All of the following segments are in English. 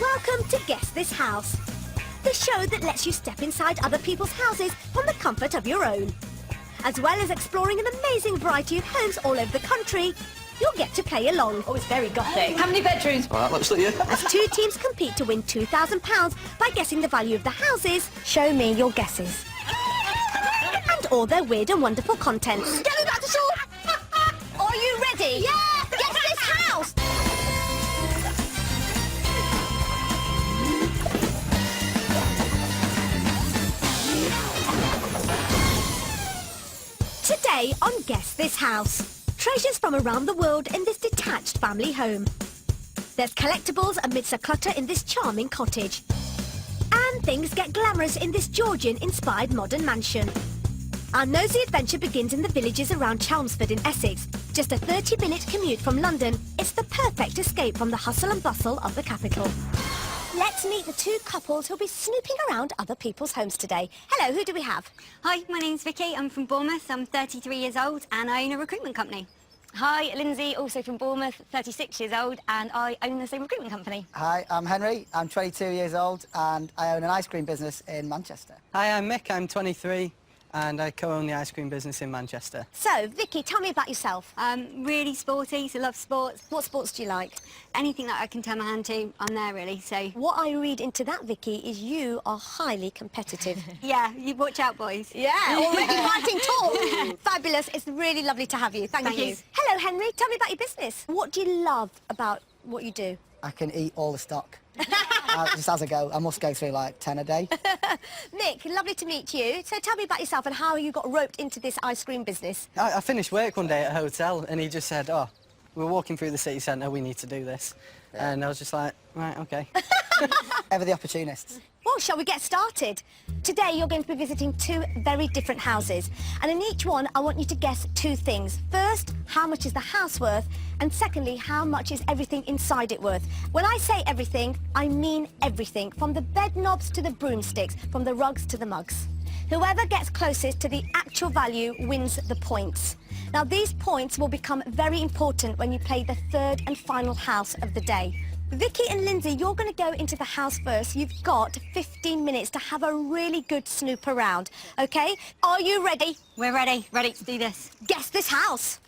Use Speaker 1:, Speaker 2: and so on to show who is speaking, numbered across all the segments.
Speaker 1: Welcome to Guess This House, the show that lets you step inside other people's houses from the comfort of your own. As well as exploring an amazing variety of homes all over the country, you'll get to play along.
Speaker 2: Oh, it's very gothic. How many bedrooms?
Speaker 3: All right, let's look you.
Speaker 1: As two teams compete to win £2,000 by guessing the value of the houses. Show me your guesses. And all their weird and wonderful contents.
Speaker 2: Get me back to shore!
Speaker 1: Are you ready?
Speaker 2: Yeah!
Speaker 1: Guess this house! Today on Guess This House, treasures from around the world in this detached family home. There's collectibles amidst a clutter in this charming cottage. And things get glamorous in this Georgian-inspired modern mansion. Our nosy adventure begins in the villages around Chelmsford in Essex. Just a 30-minute commute from London, it's the perfect escape from the hustle and bustle of the capital. Let's meet the two couples who'll be snooping around other people's homes today. Hello, who do we have?
Speaker 4: Hi, my name's Vicky. I'm from Bournemouth. I'm 33 years old and I own a recruitment company.
Speaker 5: Hi, Lindsay, also from Bournemouth, 36 years old, and I own the same recruitment company.
Speaker 6: Hi, I'm Henry. I'm 22 years old and I own an ice cream business in Manchester.
Speaker 7: Hi, I'm Mick. I'm 23 and I co-own the ice cream business in Manchester.
Speaker 1: So, Vicky, tell me about yourself.
Speaker 4: Really sporty, so love sports.
Speaker 1: What sports do you like?
Speaker 4: Anything that I can turn my hand to, I'm there really, so...
Speaker 1: What I read into that, Vicky, is you are highly competitive.
Speaker 4: Yeah, you watch out, boys.
Speaker 1: Yeah, already fighting talk. Fabulous. It's really lovely to have you. Thank you.
Speaker 4: you.
Speaker 1: Hello, Henry. Tell me about your business. What do you love about what you do?
Speaker 6: I can eat all the stock. Just as I go, I must go through like 10 a day.
Speaker 1: Nick, lovely to meet you. So tell me about yourself and how you got roped into this ice cream business.
Speaker 7: I finished work one day at a hotel and he just said, oh, we're walking through the city centre, we need to do this. Yeah. And I was just like, right, OK.
Speaker 6: Ever the opportunists.
Speaker 1: Well, shall we get started? Today you're going to be visiting two very different houses, and in each one I want you to guess two things. First, how much is the house worth? And secondly, how much is everything inside it worth? When I say everything, I mean everything, from the bed knobs to the broomsticks, from the rugs to the mugs. Whoever gets closest to the actual value wins the points. Now, these points will become very important when you play the third and final house of the day. Vicky and Lindsay, you're going to go into the house first. You've got 15 minutes to have a really good snoop around, OK? Are you ready?
Speaker 4: We're ready. Ready to do this.
Speaker 1: Guess this house.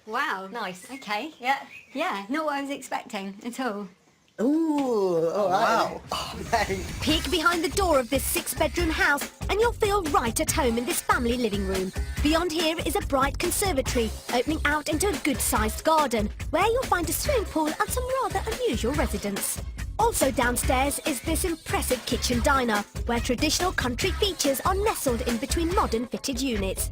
Speaker 4: Wow.
Speaker 5: Nice.
Speaker 4: OK. Yeah, not what I was expecting at all.
Speaker 6: Ooh, all right.
Speaker 7: Wow.
Speaker 6: Oh, mate.
Speaker 1: Peek behind the door of this 6-bedroom house and you'll feel right at home in this family living room. Beyond here is a bright conservatory opening out into a good-sized garden where you'll find a swimming pool and some rather unusual residents. Also downstairs is this impressive kitchen diner where traditional country features are nestled in between modern fitted units.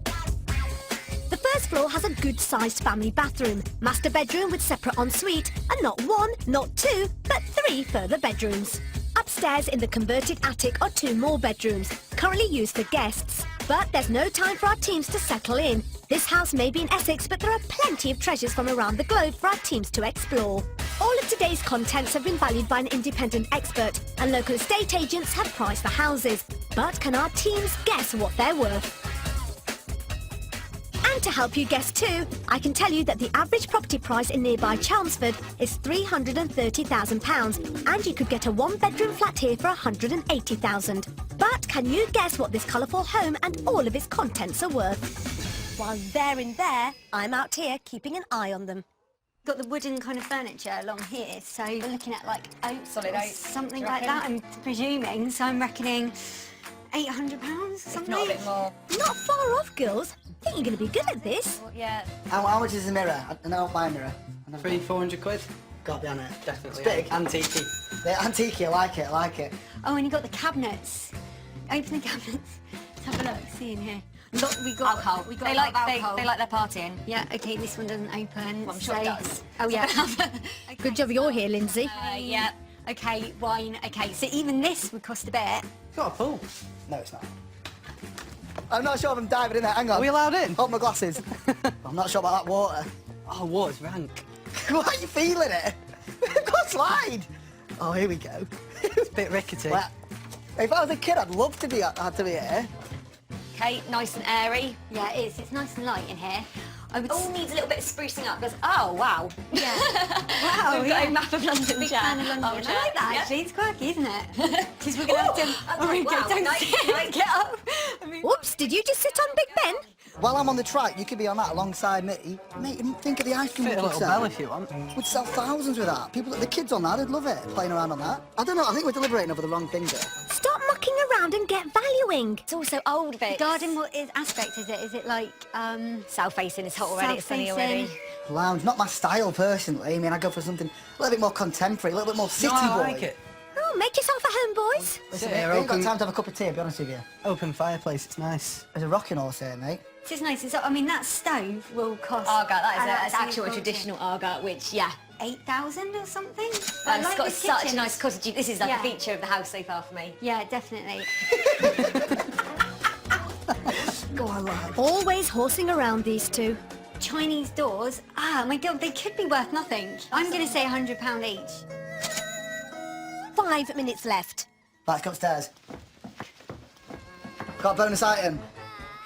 Speaker 1: The first floor has a good-sized family bathroom, master bedroom with separate ensuite, and not one, not two, but 3 further bedrooms. Upstairs in the converted attic are 2 more bedrooms, currently used for guests. But there's no time for our teams to settle in. This house may be in Essex, but there are plenty of treasures from around the globe for our teams to explore. All of today's contents have been valued by an independent expert, and local estate agents have priced the houses. But can our teams guess what they're worth? And to help you guess too, I can tell you that the average property price in nearby Chelmsford is £330,000, and you could get a 1-bedroom flat here for £180,000. But can you guess what this colourful home and all of its contents are worth? While they're in there, I'm out here keeping an eye on them.
Speaker 4: Got the wooden kind of furniture along here, so we're looking at like oak,
Speaker 5: Solid oak.
Speaker 4: something
Speaker 5: Do you
Speaker 4: like that,
Speaker 5: reckon?
Speaker 4: I'm presuming. So I'm reckoning £800 or
Speaker 5: If
Speaker 4: something.
Speaker 5: not a bit more.
Speaker 1: Not far off, girls. I think you're going to be good at this.
Speaker 5: Well, yeah.
Speaker 6: How much is the mirror? I don't buy a mirror.
Speaker 7: 300-400 quid?
Speaker 6: Got to be on it.
Speaker 7: Definitely.
Speaker 6: It's big.
Speaker 7: Antique.
Speaker 6: The antique, I like it, I like it.
Speaker 4: Oh, and you got the cabinets. Open the cabinets. Let's have a look. See in here. Look, we got
Speaker 5: Alcohol.
Speaker 4: We got
Speaker 5: They
Speaker 4: a lot
Speaker 5: like,
Speaker 4: of alcohol.
Speaker 5: they like their partying.
Speaker 4: Yeah. Okay. This one doesn't open.
Speaker 5: Well, I'm sure it does.
Speaker 4: Oh yeah. Okay.
Speaker 1: Good job you're here, Lindsay.
Speaker 5: Yeah.
Speaker 4: Okay. Wine. Okay. So even this would cost a bit.
Speaker 7: Got a pool.
Speaker 6: No, it's not. I'm not sure if I'm diving in there. Hang on.
Speaker 7: Are we allowed in?
Speaker 6: Hold my glasses. I'm not sure about that water.
Speaker 7: Oh, water's rank.
Speaker 6: Why are you feeling it? Go slide. Oh, here we go.
Speaker 7: It's a bit rickety.
Speaker 6: Well, if I was a kid, I'd love to be here.
Speaker 5: Okay, nice and airy.
Speaker 4: Yeah, it is. It's nice and light in here. I would.
Speaker 5: All needs a little bit of sprucing up because, oh, wow.
Speaker 4: Yeah.
Speaker 2: got a map of London.
Speaker 4: Big
Speaker 2: chat.
Speaker 4: fan of London.
Speaker 2: Oh,
Speaker 4: I like
Speaker 2: chat.
Speaker 4: that
Speaker 2: Yeah.
Speaker 4: actually. It's quirky, isn't it? Because we're gonna have to. Oh my
Speaker 2: wow,
Speaker 4: God! Don't
Speaker 2: nice,
Speaker 4: sit,
Speaker 2: nice.
Speaker 4: get up. I mean,
Speaker 1: Whoops, did you just sit on Big Ben?
Speaker 6: While I'm on the track, you could be on that alongside me. Mate, think of the ice cream
Speaker 7: Fit
Speaker 6: we
Speaker 7: a
Speaker 6: could
Speaker 7: little
Speaker 6: sell.
Speaker 7: bell if you want.
Speaker 6: We'd sell thousands with that. The kids on that, they'd love it, playing around on that. I don't know, I think we're deliberating over the wrong thing there.
Speaker 1: Stop mucking around and get valuing.
Speaker 5: It's also old bits.
Speaker 4: garden. What is aspect? Is it? Is it like
Speaker 5: South facing is hot already. It's sunny
Speaker 4: south-facing?
Speaker 5: already.
Speaker 6: Lounge, not my style personally. I mean, I go for something a little bit more contemporary, a little bit more city
Speaker 7: No, I
Speaker 6: boy.
Speaker 7: like it.
Speaker 1: Oh, make yourself at home, boys.
Speaker 6: Listen,
Speaker 7: Yeah,
Speaker 6: mate, we ain't got
Speaker 7: open-
Speaker 6: time to have a cup of tea, I'll be honest with you.
Speaker 7: Open fireplace, it's nice.
Speaker 6: There's a rocking horse here, mate.
Speaker 4: This is nice. I mean, that stove will cost.
Speaker 5: Argat, that is
Speaker 4: that's
Speaker 5: it's actual
Speaker 4: important.
Speaker 5: traditional Argat, which, yeah.
Speaker 4: 8,000 or something.
Speaker 5: And it's got
Speaker 4: this
Speaker 5: such
Speaker 4: kitchen.
Speaker 5: a nice cottage. This is like
Speaker 4: Yeah.
Speaker 5: a feature of the house so far for me.
Speaker 4: Yeah, definitely.
Speaker 6: Go on, lad.
Speaker 1: Always horsing around, these two.
Speaker 4: Chinese doors. Ah, my God, they could be worth nothing. I'm going to say £100 each.
Speaker 1: 5 minutes left.
Speaker 6: Let's go upstairs. Got a bonus item.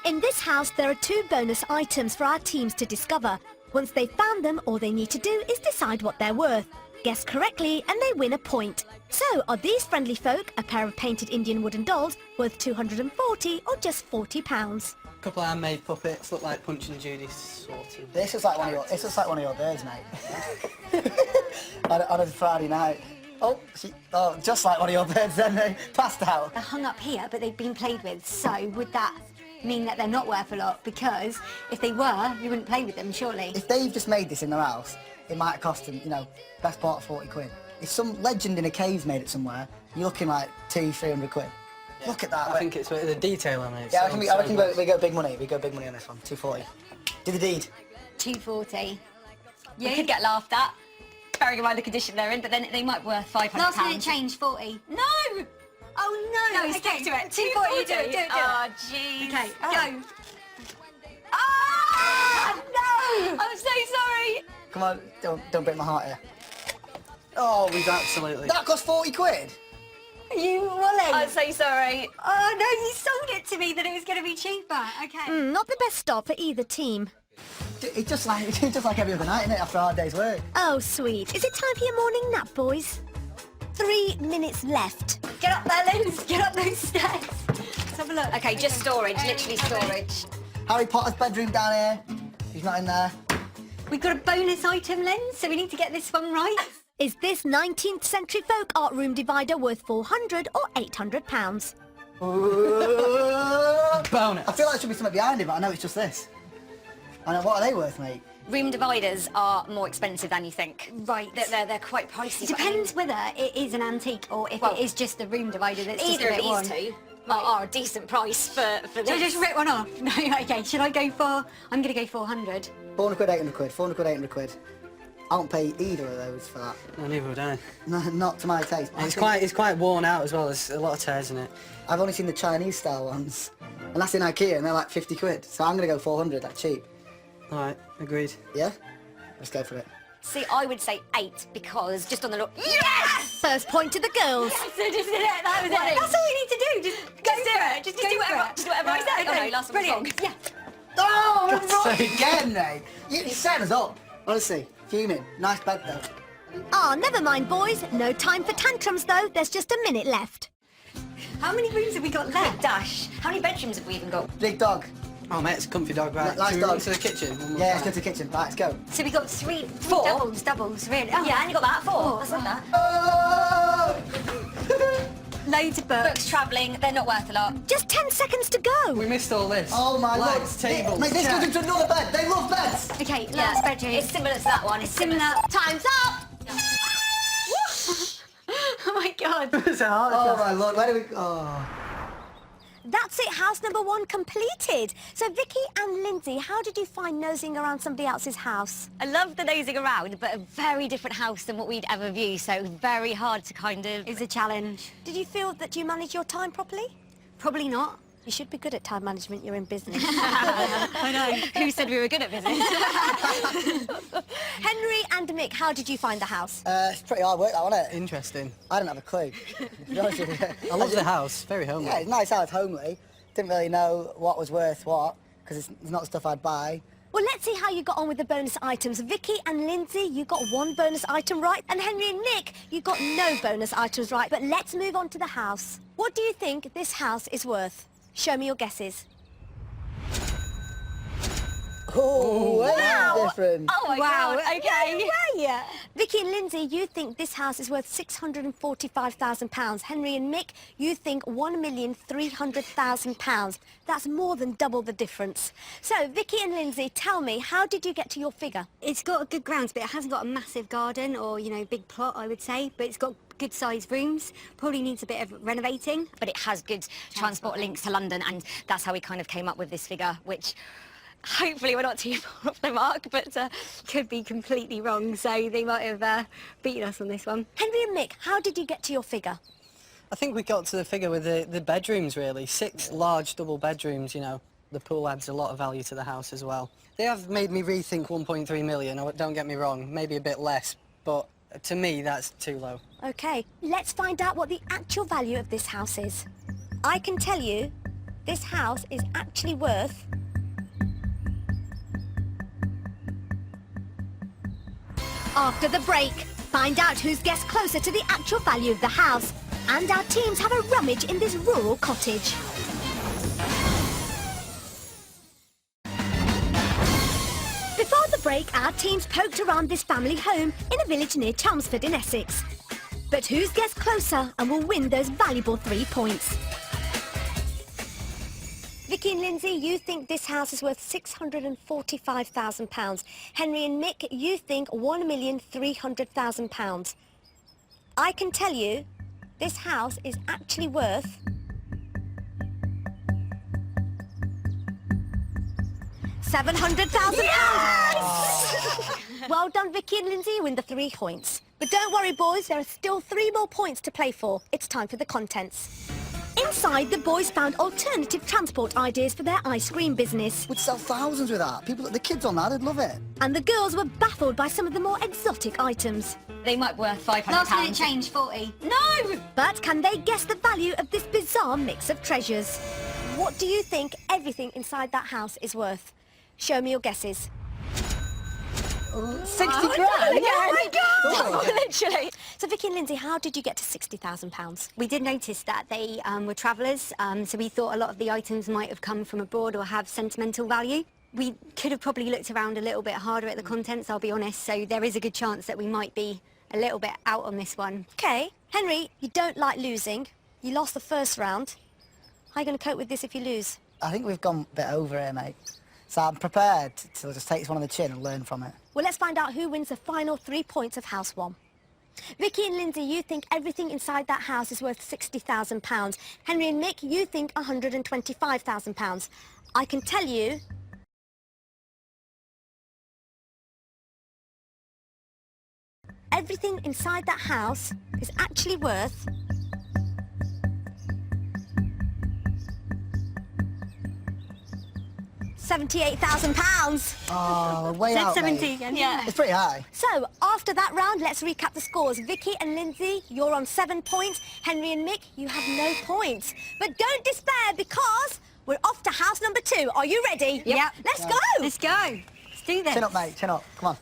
Speaker 1: In this house, there are 2 bonus items for our teams to discover. Once they've found them, all they need to do is decide what they're worth. Guess correctly and they win a point. So, are these friendly folk a pair of painted Indian wooden dolls worth 240 or just £40?
Speaker 7: Couple of handmade puppets, look like Punch and Judy sort of.
Speaker 6: This looks like one of your birds, mate. on a Friday night. Oh, just like one of your birds then, they passed out.
Speaker 4: They're hung up here, but they've been played with. So, would that mean that they're not worth a lot? Because if they were, you wouldn't play with them, surely.
Speaker 6: If they've just made this in their house, it might cost them, best part of 40 quid. If some legend in a cave's made it somewhere, you're looking like 200-300 quid. Look at that.
Speaker 7: I think it's the detail on it.
Speaker 6: Yeah, I reckon we go big money. We go big money on this one. 240. Do the deed.
Speaker 4: 240.
Speaker 5: You could get laughed at, bearing in mind the condition they're in, but then they might be worth £500.
Speaker 4: Last minute change, 40.
Speaker 5: No!
Speaker 4: Oh no!
Speaker 5: No, stick to it.
Speaker 4: 240, you do it, do it.
Speaker 5: Oh, jeez.
Speaker 4: Okay,
Speaker 5: Oh.
Speaker 4: go.
Speaker 5: Ah! No! I'm so sorry.
Speaker 6: Come on, don't break my heart here.
Speaker 7: Oh, we've absolutely.
Speaker 6: That cost 40 quid.
Speaker 4: You Wally.
Speaker 5: I'm so sorry.
Speaker 4: Oh no, you sold it to me that it was going to be cheaper. Okay.
Speaker 1: Not the best start for either team.
Speaker 6: It's just like every other night, isn't it, after a hard day's work?
Speaker 1: Oh, sweet. Is it time for your morning nap, boys? 3 minutes left.
Speaker 4: Get up there, Linz. Get up those stairs. Let's have a look.
Speaker 5: Okay, just storage, literally storage.
Speaker 6: Harry Potter's bedroom down here. He's not in there.
Speaker 4: We've got a bonus item, Linz, so we need to get this one right.
Speaker 1: Is this 19th century folk art room divider worth £400 or £800?
Speaker 7: Bonus.
Speaker 6: I feel like there should be something behind it, but I know it's just this. I know, what are they worth, mate?
Speaker 5: Room dividers are more expensive than you think.
Speaker 4: Right.
Speaker 5: They're quite pricey.
Speaker 4: It depends whether it is an antique or if
Speaker 5: Well,
Speaker 4: it is just the room divider that's just
Speaker 5: Either
Speaker 4: a
Speaker 5: of
Speaker 4: bit worn.
Speaker 5: these two are a decent price for
Speaker 4: Should I
Speaker 5: this.
Speaker 4: just rip one off? No, okay. Should I go for... I'm going to go 400.
Speaker 6: 400 quid, 800 quid, 400 quid, 800 quid. I won't pay either of those for that.
Speaker 7: No, neither would I.
Speaker 6: No, not to my taste.
Speaker 7: It's quite worn out as well. There's a lot of tears in it.
Speaker 6: I've only seen the Chinese style ones. And that's in IKEA and they're like 50 quid. So I'm going to go 400, that's cheap.
Speaker 7: All right, agreed.
Speaker 6: Yeah? Let's go for it.
Speaker 5: See, I would say 8 because just on the look. Yes!
Speaker 1: First point to the girls.
Speaker 4: So just did it. That was
Speaker 5: What
Speaker 4: it.
Speaker 5: is?
Speaker 4: That's all we need to do. Just go
Speaker 5: do it. Just do whatever I said. Oh, no, last one was wrong.
Speaker 4: Yeah.
Speaker 6: Oh, I'm
Speaker 7: God's
Speaker 6: wrong
Speaker 7: sake.
Speaker 6: again, mate. You set us up. Honestly, fuming. Nice bed, though.
Speaker 1: Ah, never mind, boys. No time for tantrums, though. There's just a minute left.
Speaker 4: How many rooms have we got
Speaker 5: Quick
Speaker 4: left?
Speaker 5: dash. How many bedrooms have we even got?
Speaker 6: Big dog.
Speaker 7: Oh, mate, it's a comfy dog, right?
Speaker 6: Nice
Speaker 7: Should we
Speaker 6: dog.
Speaker 7: run to the kitchen? One more
Speaker 6: Yeah, let's
Speaker 7: time?
Speaker 6: go to the kitchen. Right, let's go.
Speaker 4: So we got 3,
Speaker 5: 4.
Speaker 4: doubles, really. Oh,
Speaker 5: Yeah, and you got that. 4.
Speaker 4: Four.
Speaker 5: That's not that.
Speaker 6: Oh!
Speaker 4: Loads of books.
Speaker 5: Books, travelling, they're not worth a lot.
Speaker 1: Just 10 seconds to go.
Speaker 7: We missed all this.
Speaker 6: Oh my lord.
Speaker 7: Lights, tables,
Speaker 6: Mate, this
Speaker 7: chairs.
Speaker 6: goes into another bed. They love beds.
Speaker 4: Okay, last bedroom.
Speaker 5: It's similar to that one. It's
Speaker 4: similar.
Speaker 5: Time's up!
Speaker 4: Oh my God.
Speaker 7: It's a hard
Speaker 6: Oh my lord, where do we... Oh.
Speaker 1: That's it, house number 1 completed. So, Vicky and Lindsay, how did you find nosing around somebody else's house?
Speaker 5: I love the nosing around, but a very different house than what we'd ever view, so it was very hard to kind of...
Speaker 4: It's a challenge.
Speaker 1: Did you feel that you managed your time properly?
Speaker 4: Probably not.
Speaker 1: You should be good at time management. You're in business.
Speaker 5: I know. Who said we were good at business?
Speaker 1: Henry and Mick, how did you find the house?
Speaker 6: It's pretty hard work, that, wasn't it?
Speaker 7: Interesting.
Speaker 6: I didn't have a clue. To be honest with you.
Speaker 7: I love the house. Very homely.
Speaker 6: Yeah, it's nice house, homely. Didn't really know what was worth what, because it's not stuff I'd buy.
Speaker 1: Well, let's see how you got on with the bonus items. Vicky and Lindsay, you got one bonus item right, and Henry and Nick, you got no bonus items right. But let's move on to the house. What do you think this house is worth? Show me your guesses.
Speaker 6: Oh, way different.
Speaker 5: Oh my God, okay.
Speaker 1: Yeah. Vicky and Lindsay, you think this house is worth £645,000. Henry and Mick, you think £1,300,000. That's more than double the difference. So, Vicky and Lindsay, tell me, how did you get to your figure?
Speaker 4: It's got good grounds, but it hasn't got a massive garden or, you know, big plot, I would say. But it's got good-sized rooms. Probably needs a bit of renovating.
Speaker 5: But it has good transport links to London, and that's how we kind of came up with this figure, which hopefully we're not too far off the mark, but
Speaker 4: Could be completely wrong, so they might have beaten us on this one.
Speaker 1: Henry and Mick, how did you get to your figure?
Speaker 7: I think we got to the figure with the bedrooms, really. 6 large double bedrooms, you know. The pool adds a lot of value to the house as well. They have made me rethink 1.3 million, don't get me wrong, maybe a bit less, but to me that's too low.
Speaker 1: Okay, let's find out what the actual value of this house is. I can tell you, this house is actually worth After the break, find out who's guessed closer to the actual value of the house. And our teams have a rummage in this rural cottage. Before the break, our teams poked around this family home in a village near Chelmsford in Essex. But who's guessed closer and will win those valuable 3 points? Vicky and Lindsay, you think this house is worth £645,000. Henry and Mick, you think £1,300,000. I can tell you, this house is actually worth £700,000. Well done, Vicky and Lindsay, you win the 3 points. But don't worry, boys, there are still 3 more points to play for. It's time for the contents. Inside, the boys found alternative transport ideas for their ice cream business.
Speaker 6: We'd sell thousands with that. The kids on that, they'd love it.
Speaker 1: And the girls were baffled by some of the more exotic items.
Speaker 5: they might be worth £500.
Speaker 4: Last minute change, 40.
Speaker 5: No!
Speaker 1: But can they guess the value of this bizarre mix of treasures? What do you think everything inside that house is worth? Show me your guesses.
Speaker 6: 60 grand?
Speaker 1: Oh my God!
Speaker 5: Literally.
Speaker 1: So Vicky and Lindsay, how did you get to £60,000?
Speaker 4: We did notice that they were travellers, so we thought a lot of the items might have come from abroad or have sentimental value. We could have probably looked around a little bit harder at the contents, I'll be honest, so there is a good chance that we might be a little bit out on this one.
Speaker 1: Okay. Henry, you don't like losing. You lost the first round. How are you going to cope with this if you lose?
Speaker 6: I think we've gone a bit over here, mate. So I'm prepared to just take this one on the chin and learn from it.
Speaker 1: Well, let's find out who wins the final 3 points of House 1. Vicky and Lindsay, you think everything inside that house is worth £60,000. Henry and Mick, you think £125,000. I can tell you everything inside that house is actually worth £78,000.
Speaker 6: Oh, way
Speaker 4: Said
Speaker 6: out,
Speaker 4: 70
Speaker 6: mate.
Speaker 4: again.
Speaker 5: Yeah.
Speaker 6: It's pretty high.
Speaker 1: So, after that round, let's recap the scores. Vicky and Lindsay, you're on 7 points. Henry and Mick, you have no points. But don't despair, because we're off to house number 2. Are you ready?
Speaker 4: Yep.
Speaker 1: Let's go!
Speaker 4: Let's go. Let's do this.
Speaker 6: Chin up, mate, chin up. Come on.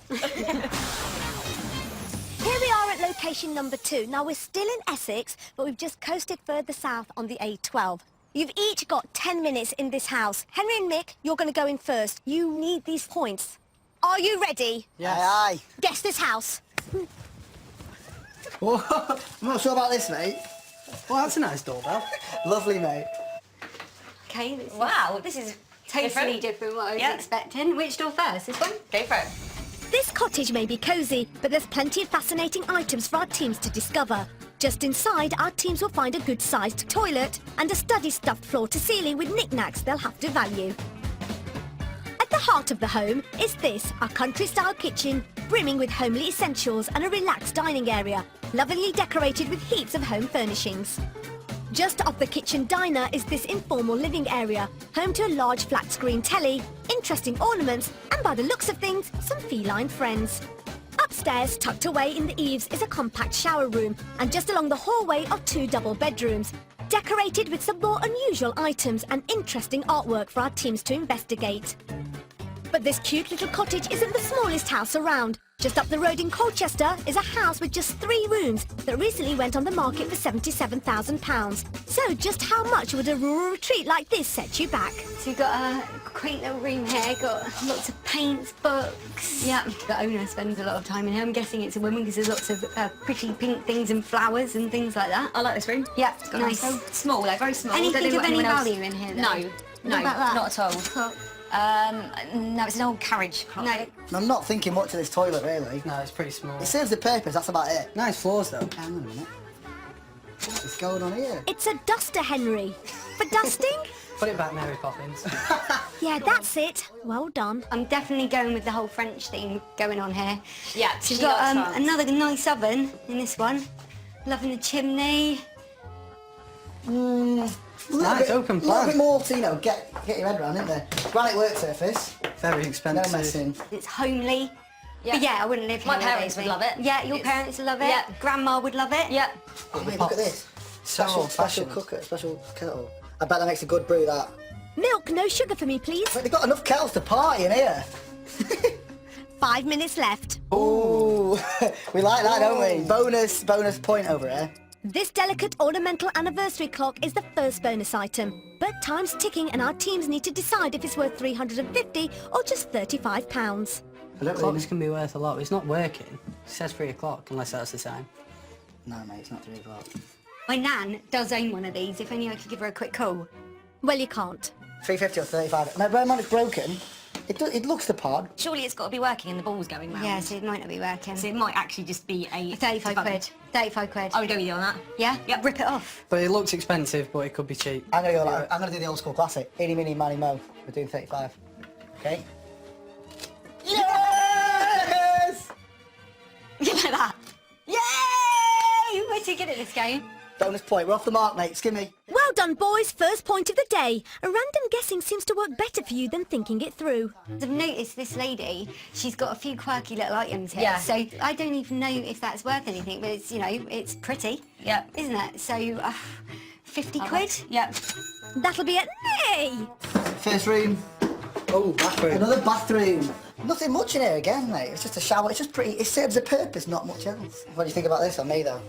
Speaker 1: Here we are at location number 2. Now, we're still in Essex, but we've just coasted further south on the A12. You've each got 10 minutes in this house. Henry and Mick, you're going to go in first. You need these points. Are you ready?
Speaker 7: Yes.
Speaker 6: Aye,
Speaker 1: Guess this house.
Speaker 6: aye. I'm not sure about this, mate.
Speaker 7: Well, that's a nice doorbell.
Speaker 6: Lovely, mate.
Speaker 4: Okay, this is
Speaker 5: Wow, this is
Speaker 4: totally different what I was
Speaker 5: Yeah.
Speaker 4: expecting. Which door first? This one?
Speaker 5: Go for it.
Speaker 1: This cottage may be cosy, but there's plenty of fascinating items for our teams to discover. Just inside, our teams will find a good-sized toilet and a study-stuffed floor-to-ceiling with knickknacks they'll have to value. At the heart of the home is this, our country-style kitchen, brimming with homely essentials and a relaxed dining area, lovingly decorated with heaps of home furnishings. Just off the kitchen diner is this informal living area, home to a large flat-screen telly, interesting ornaments, and by the looks of things, some feline friends. Upstairs, tucked away in the eaves, is a compact shower room, and just along the hallway are 2 double bedrooms, decorated with some more unusual items and interesting artwork for our teams to investigate. But But this cute little cottage isn't the smallest house around. Just up the road in Colchester is a house with just 3 rooms that recently went on the market for £77,000. So just how much would a rural retreat like this set you back?
Speaker 4: So you've got a quaint little room here, got lots of paints, books. Yeah, the owner spends a lot of time in here. I'm guessing it's a woman because there's lots of pretty pink things and flowers and things like that.
Speaker 5: I like this room.
Speaker 4: Yeah,
Speaker 5: It's got
Speaker 4: nice.
Speaker 5: so small, though, very small.
Speaker 4: Anything
Speaker 5: Don't know
Speaker 4: of
Speaker 5: what
Speaker 4: any
Speaker 5: anyone else-
Speaker 4: value in here, though?
Speaker 5: No,
Speaker 4: about that?
Speaker 5: not at all. No, it's an old carriage clock.
Speaker 4: No.
Speaker 6: I'm not thinking much of this toilet, really.
Speaker 7: No, it's pretty small.
Speaker 6: It serves the purpose, that's about it.
Speaker 7: Nice floors, though.
Speaker 6: Hang on a minute. What's going on here?
Speaker 1: It's a duster, Henry. For dusting?
Speaker 7: Put it back, Mary Poppins.
Speaker 1: Yeah, that's it. Well done.
Speaker 4: I'm definitely going with the whole French theme going on here.
Speaker 5: Yeah,
Speaker 4: So you've
Speaker 5: she likes
Speaker 4: got
Speaker 5: France.
Speaker 4: another nice oven in this one. Loving the chimney.
Speaker 7: Nice, open
Speaker 6: A little
Speaker 7: plan.
Speaker 6: bit more to, you know, get your head around, isn't there? Granite work surface,
Speaker 7: Very
Speaker 6: no
Speaker 7: expensive.
Speaker 6: messing.
Speaker 4: It's homely.
Speaker 5: Yeah.
Speaker 4: But yeah, I wouldn't live here.
Speaker 5: My parents
Speaker 4: nowadays,
Speaker 5: would love it.
Speaker 4: Yeah, your
Speaker 5: It's-
Speaker 4: parents would love it.
Speaker 5: yeah.
Speaker 4: Grandma would love it.
Speaker 5: Yeah.
Speaker 6: Oh, mate, look at this.
Speaker 7: So
Speaker 6: Special
Speaker 7: old-fashioned.
Speaker 6: cooker, special kettle. I bet that makes a good brew, that.
Speaker 1: Milk, no sugar for me, please.
Speaker 6: But they've got enough kettles to party in here.
Speaker 1: 5 minutes left.
Speaker 6: Ooh, we like that, don't we? Bonus point over here.
Speaker 1: This delicate ornamental anniversary clock is the first bonus item. But time's ticking and our teams need to decide if it's worth £350 or just £35.
Speaker 6: I don't
Speaker 7: Clocks can be worth a lot. It's not working. It says 3 o'clock, unless that's the time.
Speaker 6: No, mate, it's not 3 o'clock.
Speaker 4: My nan does own one of these. If only I could give her a quick call.
Speaker 1: Well, you can't.
Speaker 6: 350 or 35. Now, bear in mind it's broken. It looks the pod.
Speaker 5: Surely it's got to be working and the ball's going round.
Speaker 4: Yeah, so it might not be working.
Speaker 5: So it might actually just be a...
Speaker 4: 35 quid. 35 quid.
Speaker 5: I would go with you on that.
Speaker 4: Yeah?
Speaker 5: Yep.
Speaker 4: Rip it off.
Speaker 7: But it looks expensive, but it could be cheap.
Speaker 6: I'm gonna do the old school classic. Eeny, meeny, miny, mo. We're doing 35. Okay? Yes!
Speaker 5: You like that?
Speaker 4: Yay! We're too good at this game.
Speaker 6: Bonus point. We're off the mark, mate. Skimmy.
Speaker 1: Well done, boys. First point of the day. A random guessing seems to work better for you than thinking it through.
Speaker 4: I've noticed this lady, she's got a few quirky little items here.
Speaker 5: Yeah.
Speaker 4: So I don't even know if that's worth anything, but it's, you know, it's pretty.
Speaker 5: Yeah.
Speaker 4: Isn't it? So, 50 quid?
Speaker 5: Yeah.
Speaker 1: That'll be a nay.
Speaker 6: First room.
Speaker 7: Oh, bathroom.
Speaker 6: Another bathroom. Nothing much in here again, mate. It's just a shower. It's just pretty. It serves a purpose, not much else. What do you think about this on me, though?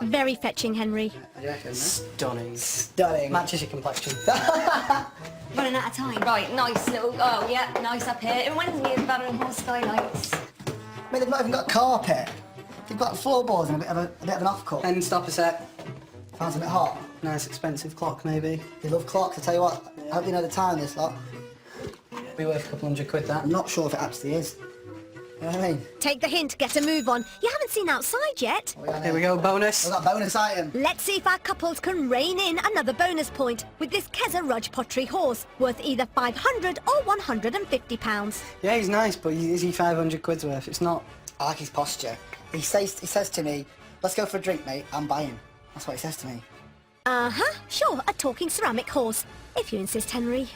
Speaker 1: Very fetching, Henry.
Speaker 6: What do you reckon?
Speaker 7: Stunning.
Speaker 6: Stunning.
Speaker 7: Matches your complexion.
Speaker 4: Running out of time.
Speaker 5: Right, nice little... Oh, yeah, nice up here. It reminds me of Horse skylights.
Speaker 6: I mean, they've not even got carpet. They've got floorboards and a bit of an off-cut.
Speaker 7: And stop a sec.
Speaker 6: Sounds a bit hot.
Speaker 7: Nice expensive clock, maybe.
Speaker 6: You love clocks, I tell you what. I hope you know the time, this lot.
Speaker 7: Be worth a couple £100 that.
Speaker 6: I'm not sure if it actually is. You know what I mean?
Speaker 1: Take the hint, get a move on. You haven't seen outside yet.
Speaker 7: Here we go, bonus.
Speaker 6: We've got a bonus item.
Speaker 1: Let's see if our couples can rein in another bonus point with this Keza Rudge pottery horse, worth either £500 or £150.
Speaker 7: Yeah, he's nice, but is he 500 quid's worth? It's not.
Speaker 6: I like his posture. He says to me, let's go for a drink, mate. I'm buying. That's what he says to me.
Speaker 1: Uh-huh, sure, a talking ceramic horse. If you insist, Henry.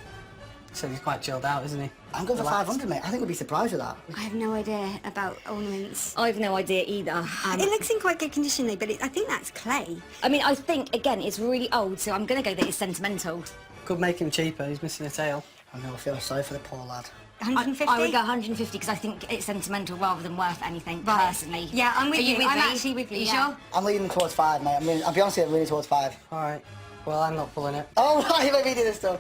Speaker 7: So he's quite chilled out, isn't he?
Speaker 6: I'm going for
Speaker 7: Relaxed.
Speaker 6: 500, mate. I think we'd be surprised with that.
Speaker 4: I have no idea about ornaments.
Speaker 5: I've no idea either.
Speaker 4: It looks in quite good condition though, but I think that's clay.
Speaker 5: I mean, I think, again, it's really old, so I'm going to go that it's sentimental.
Speaker 7: Could make him cheaper, he's missing a tail.
Speaker 6: I know, I feel sorry for the poor lad.
Speaker 4: 150?
Speaker 5: I would go 150 because I think it's sentimental rather than worth anything, personally.
Speaker 4: Yeah, I'm with
Speaker 5: Are
Speaker 4: you.
Speaker 5: with
Speaker 4: I'm
Speaker 5: me?
Speaker 4: actually with you,
Speaker 5: Are you
Speaker 4: yeah.
Speaker 5: sure?
Speaker 6: I'm leaning towards 5, mate. I'll be honest with you, I'm leaning towards 5.
Speaker 7: Alright. Well, I'm not pulling it.
Speaker 6: Oh, right, you made me do this stuff.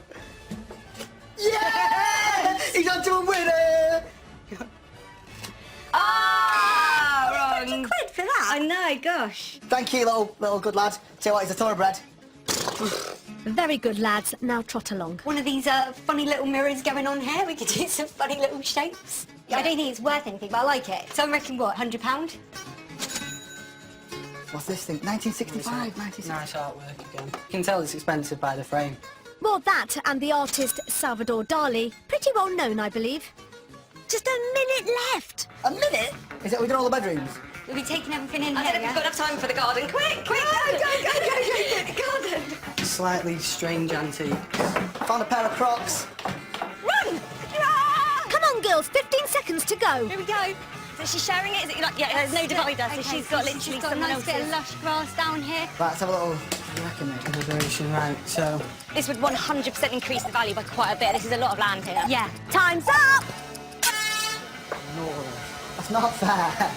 Speaker 6: Yeah! He's on to a winner!
Speaker 5: Ah, wrong.
Speaker 4: Quid for that?
Speaker 5: I know, gosh.
Speaker 6: Thank you, little good lad. Tell you what, he's a thoroughbred.
Speaker 1: Very good, lads. Now trot along.
Speaker 4: One of these funny little mirrors going on here. We could do some funny little shapes. I don't think it's worth anything, but I like it. So I reckon, what, £100?
Speaker 6: What's this thing? 1965, 1965.
Speaker 7: Nice artwork again. You can tell it's expensive by the frame.
Speaker 1: Well, that and the artist Salvador Dali. Pretty well known, I believe. Just a minute left.
Speaker 6: A minute? Is it? We done all the bedrooms?
Speaker 4: We'll be taking everything in
Speaker 5: I
Speaker 4: here,
Speaker 5: don't know if
Speaker 4: yeah?
Speaker 5: we've got enough time for the garden. Quick, quick, go, garden.
Speaker 7: Slightly strange antique.
Speaker 6: Found a pair of Crocs.
Speaker 5: Run!
Speaker 1: Come on, girls. 15 seconds to go.
Speaker 5: Here we go. So she's sharing it? Is it like, yeah, there's no divider, so she's got literally
Speaker 4: she's got a
Speaker 5: someone
Speaker 4: nice bit of
Speaker 5: else's.
Speaker 4: lush grass down here.
Speaker 6: Right, let's have a little... What do you reckon, mate?
Speaker 7: Deliberation, right, so...
Speaker 5: This would 100% increase the value by quite a bit. This is a lot of land here.
Speaker 4: Yeah.
Speaker 1: Time's up.
Speaker 7: north.
Speaker 6: That's not fair.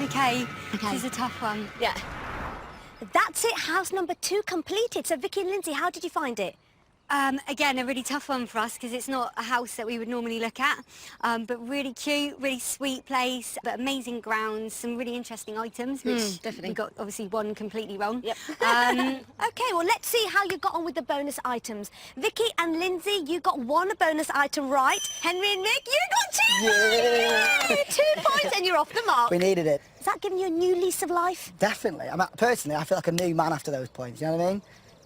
Speaker 4: Okay. This is a tough one.
Speaker 5: Yeah.
Speaker 1: That's it, house number 2 completed. So Vicky and Lindsay, how did you find it?
Speaker 4: Again, a really tough one for us because it's not a house that we would normally look at, but really cute, really sweet place, but amazing grounds, some really interesting items, which
Speaker 5: definitely.
Speaker 4: we got obviously one completely wrong.
Speaker 5: Yep.
Speaker 1: Okay, well, let's see how you got on with the bonus items. Vicky and Lindsay, you got 1 bonus item right. Henry and Nick, you got 2!
Speaker 6: Yeah.
Speaker 1: 2 points and you're off the mark.
Speaker 6: We needed it.
Speaker 1: Is that giving you a new lease of life?
Speaker 6: Definitely. Personally, I feel like a new man after those points, you know what I mean?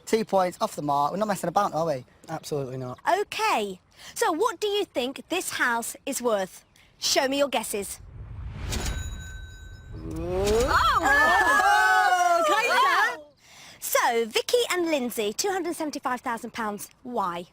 Speaker 6: 2 points, off the mark. We're not messing about, are we?
Speaker 7: Absolutely not.
Speaker 1: Okay, so what do you think this house is worth? Show me your guesses.
Speaker 5: Oh,
Speaker 1: So, Vicky and Lindsay, £275,000. Why?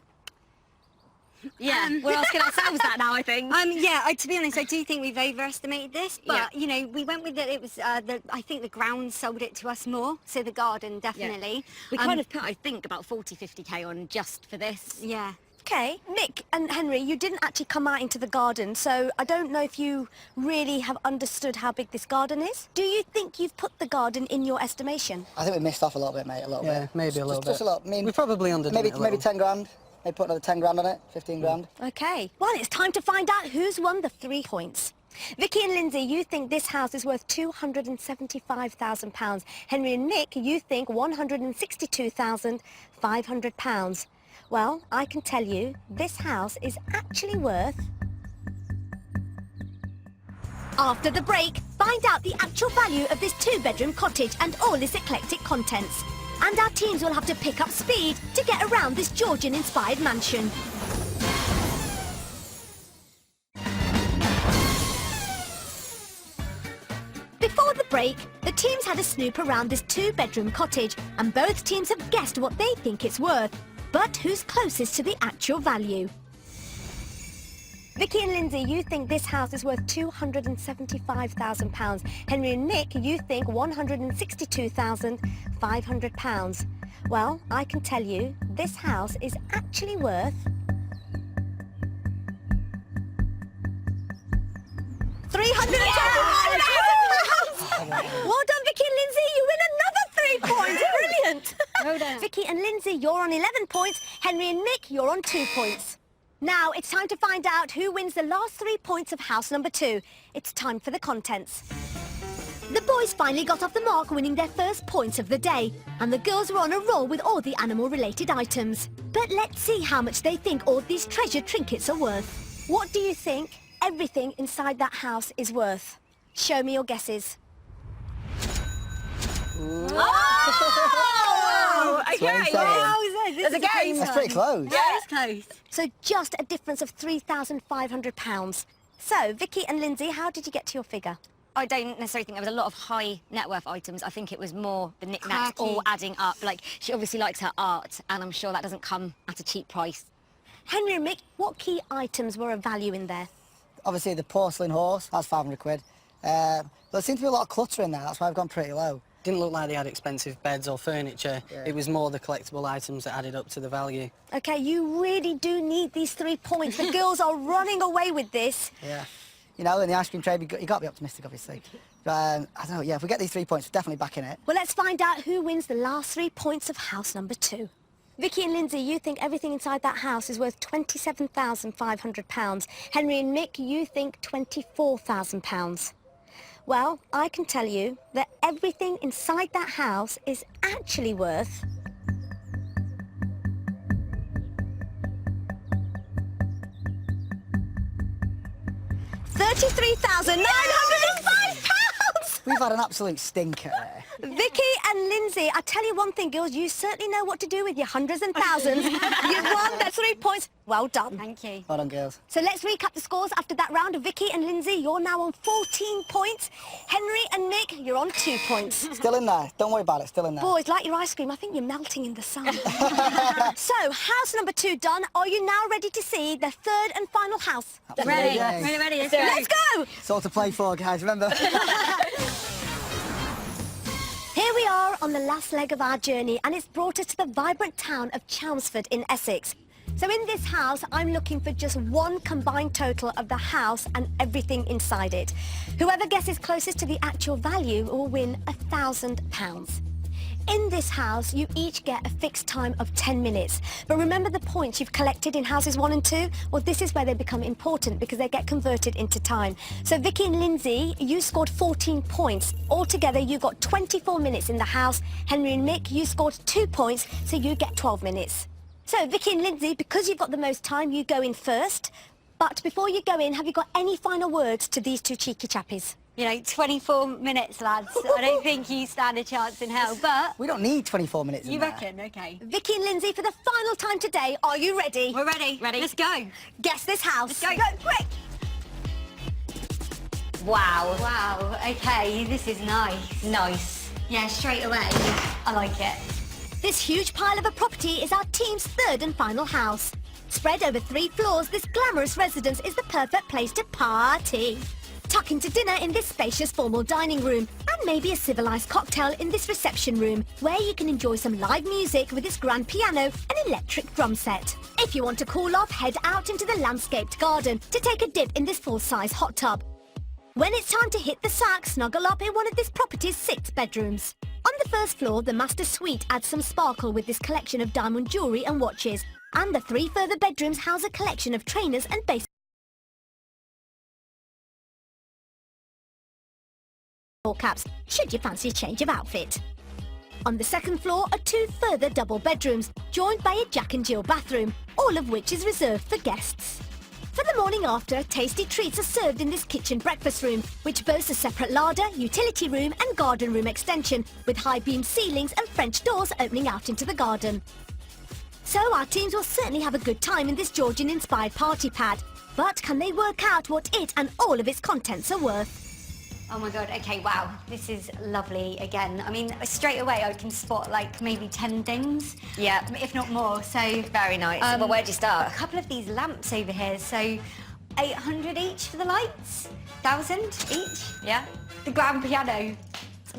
Speaker 5: Yeah, we're asking ourselves that now, I think.
Speaker 4: Yeah, to be honest, I do think we've overestimated this, but,
Speaker 5: Yeah.
Speaker 4: you know, we went with it. It was, I think the grounds sold it to us more, so the garden, definitely.
Speaker 5: We kind of put, I think, about 40, 50k on just for this.
Speaker 4: Yeah.
Speaker 1: Okay, Nick and Henry, you didn't actually come out into the garden, so I don't know if you really have understood how big this garden is. Do you think you've put the garden in your estimation?
Speaker 6: I think we missed off a little bit, mate, a little bit.
Speaker 7: Yeah, maybe a little
Speaker 6: Just
Speaker 7: bit.
Speaker 6: a little. I mean,
Speaker 7: We probably underdone
Speaker 6: maybe,
Speaker 7: it a little.
Speaker 6: maybe 10 grand. Maybe put another 10 grand on it, 15 grand.
Speaker 1: Okay, well, it's time to find out who's won the 3 points. Vicky and Lindsay, you think this house is worth £275,000. Henry and Nick, you think £162,500. Well, I can tell you, this house is actually worth... After the break, find out the actual value of this 2-bedroom cottage and all its eclectic contents. And our teams will have to pick up speed to get around this Georgian-inspired mansion. Before the break, the teams had a snoop around this 2-bedroom cottage, and both teams have guessed what they think it's worth. But who's closest to the actual value? Vicky and Lindsay, you think this house is worth £275,000. Henry and Nick, you think £162,500. Well, I can tell you, this house is actually worth... £300,000! Well done, Vicky and Lindsay, you win another 3 points. Brilliant!
Speaker 4: Well done.
Speaker 1: Vicky and Lindsay, you're on 11 points. Henry and Nick, you're on 2 points. Now, it's time to find out who wins the last 3 points of house number 2. It's time for the contents. The boys finally got off the mark, winning their first points of the day. And the girls were on a roll with all the animal-related items. But let's see how much they think all these treasured trinkets are worth. What do you think everything inside that house is worth? Show me your guesses.
Speaker 5: Oh, okay.
Speaker 6: That's what I'm saying.
Speaker 4: There's
Speaker 5: a game.
Speaker 6: That's pretty close.
Speaker 4: Yeah, it's close.
Speaker 1: So just a difference of £3,500. So, Vicky and Lindsay, how did you get to your figure?
Speaker 5: I don't necessarily think there was a lot of high net worth items. I think it was more the knickknacks
Speaker 4: Quirky.
Speaker 5: all adding up. Like, she obviously likes her art, and I'm sure that doesn't come at a cheap price.
Speaker 1: Henry and Mick, what key items were of value in there?
Speaker 6: Obviously, the porcelain horse, that's 500 quid. There seems to be a lot of clutter in there, that's why I've gone pretty low.
Speaker 7: Didn't look like they had expensive beds or furniture.
Speaker 6: Yeah.
Speaker 7: It was more the collectible items that added up to the value.
Speaker 1: Okay, you really do need these 3 points. The girls are running away with this.
Speaker 6: Yeah. You know, in the ice cream trade, you got to be optimistic, obviously. But, I don't know, yeah, if we get these 3 points, we're definitely back in it.
Speaker 1: Well, let's find out who wins the last 3 points of house number 2. Vicky and Lindsay, you think everything inside that house is worth £27,500. Henry and Mick, you think £24,000. Well, I can tell you that everything inside that house is actually worth... £33,905!
Speaker 6: We've had an absolute stinker there.
Speaker 1: Vicky and Lindsay, I tell you one thing, girls, you certainly know what to do with your hundreds and thousands. You've won, that's 3 points. Well done.
Speaker 4: Thank you.
Speaker 6: Well done, girls.
Speaker 1: So let's recap the scores after that round. Of Vicky and Lindsay, you're now on 14 points. Henry and Nick, you're on 2 points.
Speaker 6: Still in there. Don't worry about it, still in there.
Speaker 1: Boys, like your ice cream, I think you're melting in the sun. So, house number 2 done. Are you now ready to see the 3rd and final house?
Speaker 6: Absolutely.
Speaker 4: Ready,
Speaker 6: Yes.
Speaker 4: ready.
Speaker 1: Let's go!
Speaker 6: It's all to play for, guys, remember?
Speaker 1: Here we are on the last leg of our journey, and it's brought us to the vibrant town of Chelmsford in Essex. So in this house, I'm looking for just one combined total of the house and everything inside it. Whoever guesses closest to the actual value will win £1,000. In this house, you each get a fixed time of 10 minutes. But remember the points you've collected in houses 1 and 2? Well, this is where they become important because they get converted into time. So Vicky and Lindsay, you scored 14 points. Altogether, you got 24 minutes in the house. Henry and Mick, you scored 2 points, so you get 12 minutes. So Vicky and Lindsay, because you've got the most time, you go in first. But before you go in, have you got any final words to these two cheeky chappies?
Speaker 4: You know, 24 minutes, lads. I don't think you stand a chance in hell, but...
Speaker 6: We don't need 24 minutes in
Speaker 4: You
Speaker 6: there.
Speaker 4: reckon? Okay.
Speaker 1: Vicky and Lindsay, for the final time today, are you ready?
Speaker 4: We're ready.
Speaker 5: Ready.
Speaker 4: Let's go.
Speaker 1: Guess this house.
Speaker 4: Let's go.
Speaker 1: Quick!
Speaker 5: Wow.
Speaker 4: Wow, okay, this is nice.
Speaker 5: Nice.
Speaker 4: Yeah, straight away. I like it.
Speaker 1: This huge pile of a property is our team's third and final house. Spread over 3 floors, this glamorous residence is the perfect place to party. Tuck into dinner in this spacious formal dining room, and maybe a civilised cocktail in this reception room, where you can enjoy some live music with this grand piano and electric drum set. If you want to cool off, head out into the landscaped garden to take a dip in this full-size hot tub. When it's time to hit the sack, snuggle up in one of this property's 6 bedrooms. On the first floor, the master suite adds some sparkle with this collection of diamond jewellery and watches, and the 3 further bedrooms house a collection of trainers and baseball caps, should you fancy a change of outfit. On the second floor are 2 further double bedrooms, joined by a Jack and Jill bathroom, all of which is reserved for guests. For the morning after, tasty treats are served in this kitchen breakfast room, which boasts a separate larder, utility room and garden room extension, with high-beam ceilings and French doors opening out into the garden. So our teams will certainly have a good time in this Georgian-inspired party pad. But can they work out what it and all of its contents are worth?
Speaker 4: Oh my god, okay, wow. This is lovely again. I mean, straight away I can spot like maybe 10 things.
Speaker 5: Yeah.
Speaker 4: If not more, so...
Speaker 5: Very nice. Well, where do you
Speaker 4: A
Speaker 5: start?
Speaker 4: couple of these lamps over here, so 800 each for the lights, 1,000 each.
Speaker 5: Yeah.
Speaker 4: The grand piano.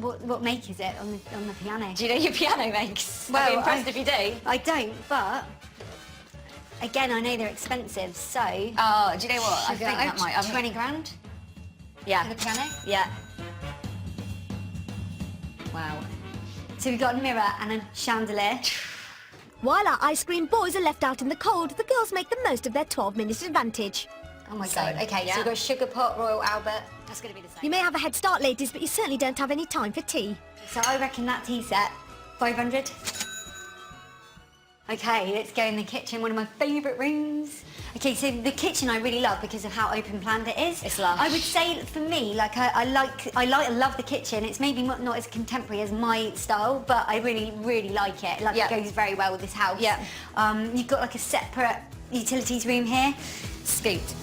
Speaker 4: What make is it on the piano?
Speaker 5: Do you know your piano makes?
Speaker 4: Well,
Speaker 5: I'd be impressed if you do.
Speaker 4: I don't, but again, I know they're expensive, so...
Speaker 5: Oh, do you know what? I
Speaker 4: Should
Speaker 5: think
Speaker 4: go
Speaker 5: that might...
Speaker 4: 20 grand
Speaker 5: Yeah.
Speaker 4: for the piano.
Speaker 5: Yeah. Wow.
Speaker 4: So we've got a mirror and a chandelier.
Speaker 1: While our ice cream boys are left out in the cold, the girls make the most of their 12-minute advantage.
Speaker 4: Oh my
Speaker 5: Same.
Speaker 4: god. Okay,
Speaker 5: Yeah.
Speaker 4: so we've got a sugar pot, Royal Albert.
Speaker 5: That's going to be the same.
Speaker 1: You may have a head start, ladies, but you certainly don't have any time for tea.
Speaker 4: So I reckon that tea set, 500. Okay, let's go in the kitchen, one of my favourite rooms. Okay, so the kitchen I really love because of how open planned it is.
Speaker 5: It's lush.
Speaker 4: I would say for me, like I love the kitchen. It's maybe not as contemporary as my style, but I really like it. Like
Speaker 5: Yeah.
Speaker 4: it goes very well with this house.
Speaker 5: Yeah.
Speaker 4: You've got like a separate utilities room here.
Speaker 5: Scooped.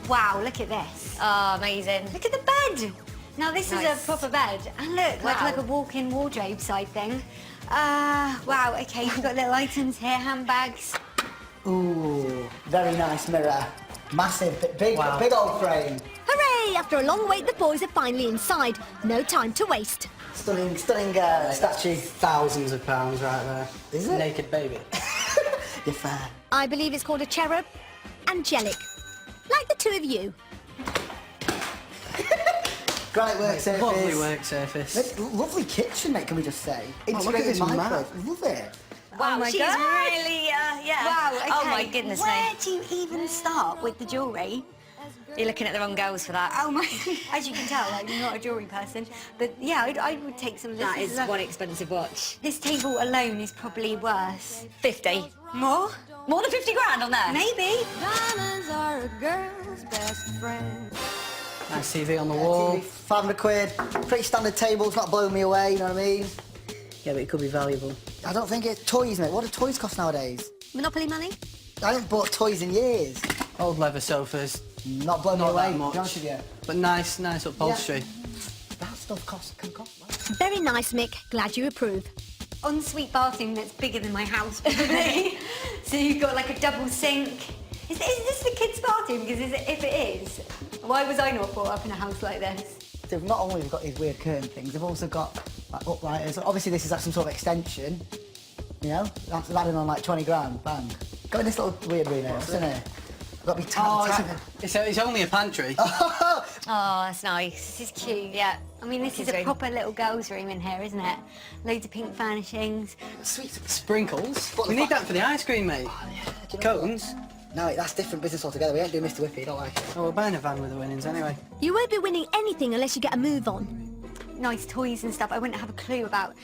Speaker 4: Wow, look at this.
Speaker 5: Oh, amazing.
Speaker 4: Look at the bed. Now this is
Speaker 5: Nice.
Speaker 4: a proper bed. And look,
Speaker 5: Wow.
Speaker 4: like a walk-in wardrobe side thing. Wow, okay, you've got little items here, handbags.
Speaker 6: Ooh, very nice mirror. Massive, big,
Speaker 7: Wow.
Speaker 6: big old frame.
Speaker 1: Hooray! After a long wait, the boys are finally inside. No time to waste.
Speaker 6: Stunning statue.
Speaker 7: Thousands of pounds right there.
Speaker 6: Is it?
Speaker 7: Naked baby.
Speaker 6: You're fair.
Speaker 1: I believe it's called a cherub. Angelic. Like the two of you.
Speaker 6: Great work surface.
Speaker 7: Lovely work surface.
Speaker 6: It's lovely kitchen, mate, can we just say?
Speaker 7: look at
Speaker 6: Integrated
Speaker 7: this map.
Speaker 6: microwave. Love it.
Speaker 5: Wow,
Speaker 4: Oh my
Speaker 5: she's
Speaker 4: God.
Speaker 5: really, yeah.
Speaker 4: Wow, okay.
Speaker 5: Oh my goodness
Speaker 4: Where
Speaker 5: me.
Speaker 4: do you even start with the jewellery?
Speaker 5: You're looking at the wrong girls for that.
Speaker 4: Oh my, as you can tell, like, I'm not a jewellery person. But yeah, I would take some of this.
Speaker 5: That
Speaker 4: This
Speaker 5: is
Speaker 4: a-
Speaker 5: one expensive watch.
Speaker 4: This table alone is probably worth
Speaker 5: 50.
Speaker 4: more?
Speaker 5: More than 50 grand on there?
Speaker 4: Maybe.
Speaker 2: Diamonds are a girl's best friend.
Speaker 7: Nice TV on the wall.
Speaker 6: TV, 500 quid. Pretty standard table, it's not blowing me away, you know what I mean?
Speaker 7: Yeah, but it could be valuable.
Speaker 6: I don't think it's toys, mate. What do toys cost nowadays?
Speaker 1: Monopoly money?
Speaker 6: I haven't bought toys in years.
Speaker 7: Old leather sofas.
Speaker 6: Not blowing me
Speaker 7: Not
Speaker 6: away,
Speaker 7: that
Speaker 6: to be
Speaker 7: much.
Speaker 6: honest with you.
Speaker 7: But nice upholstery.
Speaker 6: That stuff can cost.
Speaker 1: Very nice, Mick. Glad you approve.
Speaker 4: Ensuite bathroom that's bigger than my house, probably. So you've got like a double sink. Is this the kids' bathroom? Because if it is, why was I not brought up in a house like this?
Speaker 6: They've not only got these weird curtain things, they've also got like uplighters. Obviously, this is like some sort of extension. You know, that's adding on like 20 grand, bang. Got in this little weird room here, isn't it? Got to be
Speaker 7: It's only a pantry.
Speaker 5: Oh, that's nice.
Speaker 4: This is cute.
Speaker 5: Yeah.
Speaker 4: I mean, this is
Speaker 5: Kids'
Speaker 4: a
Speaker 5: room.
Speaker 4: proper little girl's room in here, isn't it? Loads of pink furnishings.
Speaker 6: Sweet.
Speaker 7: Sprinkles. We need that for the ice cream, mate. Cones.
Speaker 6: No, that's different business altogether. We ain't doing Mr. Whippy, don't like it.
Speaker 7: Oh, we're buying a van with the winnings anyway.
Speaker 1: You won't be winning anything unless you get a move on.
Speaker 4: Nice toys and stuff. I wouldn't have a clue about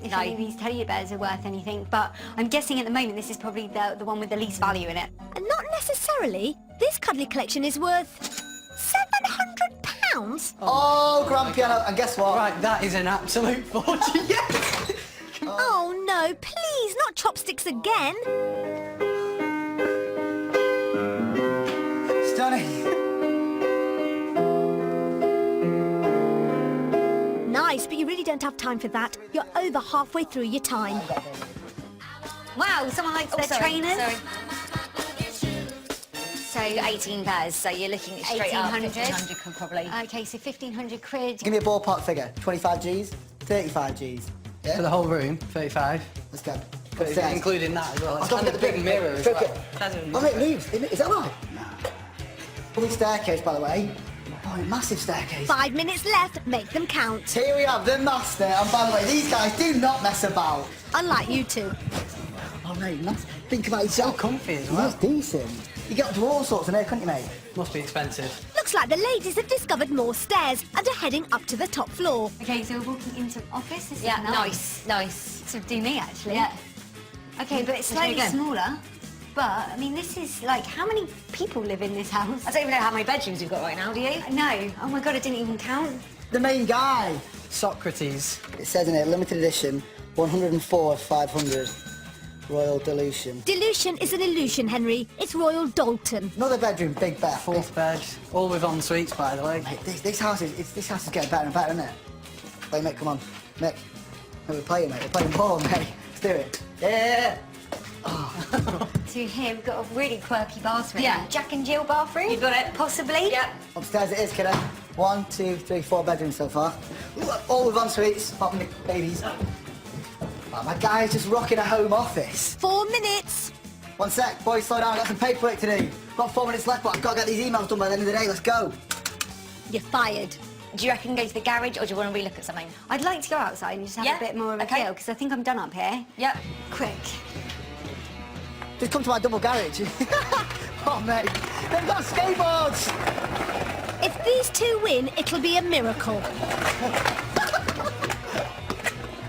Speaker 4: if any of these teddy bears are worth anything, but I'm guessing at the moment this is probably the one with the least value in it.
Speaker 1: And not necessarily. This cuddly collection is worth £700.
Speaker 6: Oh, grand piano. And guess what?
Speaker 7: Right, that is an absolute fortune. Yes!
Speaker 1: Oh no, please, not chopsticks again.
Speaker 6: Stunning.
Speaker 1: Nice, but you really don't have time for that. You're over halfway through your time.
Speaker 4: Wow, someone likes their trainers.
Speaker 5: Sorry. So 18 pairs, so you're looking at straight up
Speaker 4: 1800.
Speaker 5: 1500 probably.
Speaker 4: Okay, so 1,500 quid.
Speaker 6: Give me a ballpark figure. 25 G's? 35 G's? Yeah?
Speaker 7: For the whole room, 35.
Speaker 6: Let's go.
Speaker 7: But
Speaker 6: Upstairs.
Speaker 7: including that as well.
Speaker 6: Oh, don't
Speaker 7: And a
Speaker 6: forget
Speaker 7: big mirror as
Speaker 6: Trick
Speaker 7: well.
Speaker 6: it. Oh, it moves. Is that right? No. Lovely staircase, by the way. Oh, massive staircase.
Speaker 1: 5 minutes left, make them count.
Speaker 6: Here we have the master. And by the way, these guys do not mess about.
Speaker 1: Unlike you two.
Speaker 6: Oh, mate, think about yourself.
Speaker 7: So comfy as well.
Speaker 6: That's decent. You get up to all sorts in here, couldn't you, mate?
Speaker 7: Must be expensive.
Speaker 1: Looks like the ladies have discovered more stairs and are heading up to the top floor.
Speaker 4: Okay, so we're walking into an office. This
Speaker 5: Yeah,
Speaker 4: is
Speaker 5: nice.
Speaker 4: Sort of do me, actually.
Speaker 5: Yeah.
Speaker 4: Okay, but it's
Speaker 5: Which way
Speaker 4: slightly
Speaker 5: you going?
Speaker 4: smaller. But, I mean, this is like, how many people live in this house?
Speaker 5: I don't even know how many bedrooms we've got right now, do you?
Speaker 4: No. Oh my God, I didn't even count.
Speaker 6: The main guy.
Speaker 7: Socrates.
Speaker 6: It says in it, limited edition, 104 of 500. Royal Dilution.
Speaker 1: Dilution is an illusion, Henry. It's Royal Dalton.
Speaker 6: Another bedroom, big bed.
Speaker 7: Fourth bed. All with en suites, by the way.
Speaker 6: Mate, this house is getting better and better, isn't it? Play, Mick, come on. Mick. Mate, we're playing, mate. We're playing ball, mate. Let's do it. Yeah.
Speaker 4: So here we've got a really quirky bathroom.
Speaker 5: Yeah.
Speaker 4: Jack and Jill bathroom.
Speaker 5: You've got it.
Speaker 4: Possibly.
Speaker 5: Yeah.
Speaker 6: Upstairs it is, kiddo. 1, 2, 3, 4 bedrooms so far. All with en suites, apart from the babies. Oh, my guy's just rocking a home office.
Speaker 1: 4 minutes.
Speaker 6: 1 sec, boys, slow down. I've got some paperwork to do. Got 4 minutes left, but I've got to get these emails done by the end of the day. Let's go.
Speaker 1: You're fired.
Speaker 5: Do you reckon go to the garage or do you want to relook at something?
Speaker 4: I'd like to go outside and just have
Speaker 5: Yeah,
Speaker 4: a bit more of a
Speaker 5: okay.
Speaker 4: feel, because I think I'm done up here.
Speaker 5: Yep.
Speaker 4: Quick.
Speaker 6: Just come to my double garage. Oh, mate. They've got skateboards.
Speaker 1: If these two win, it'll be a miracle.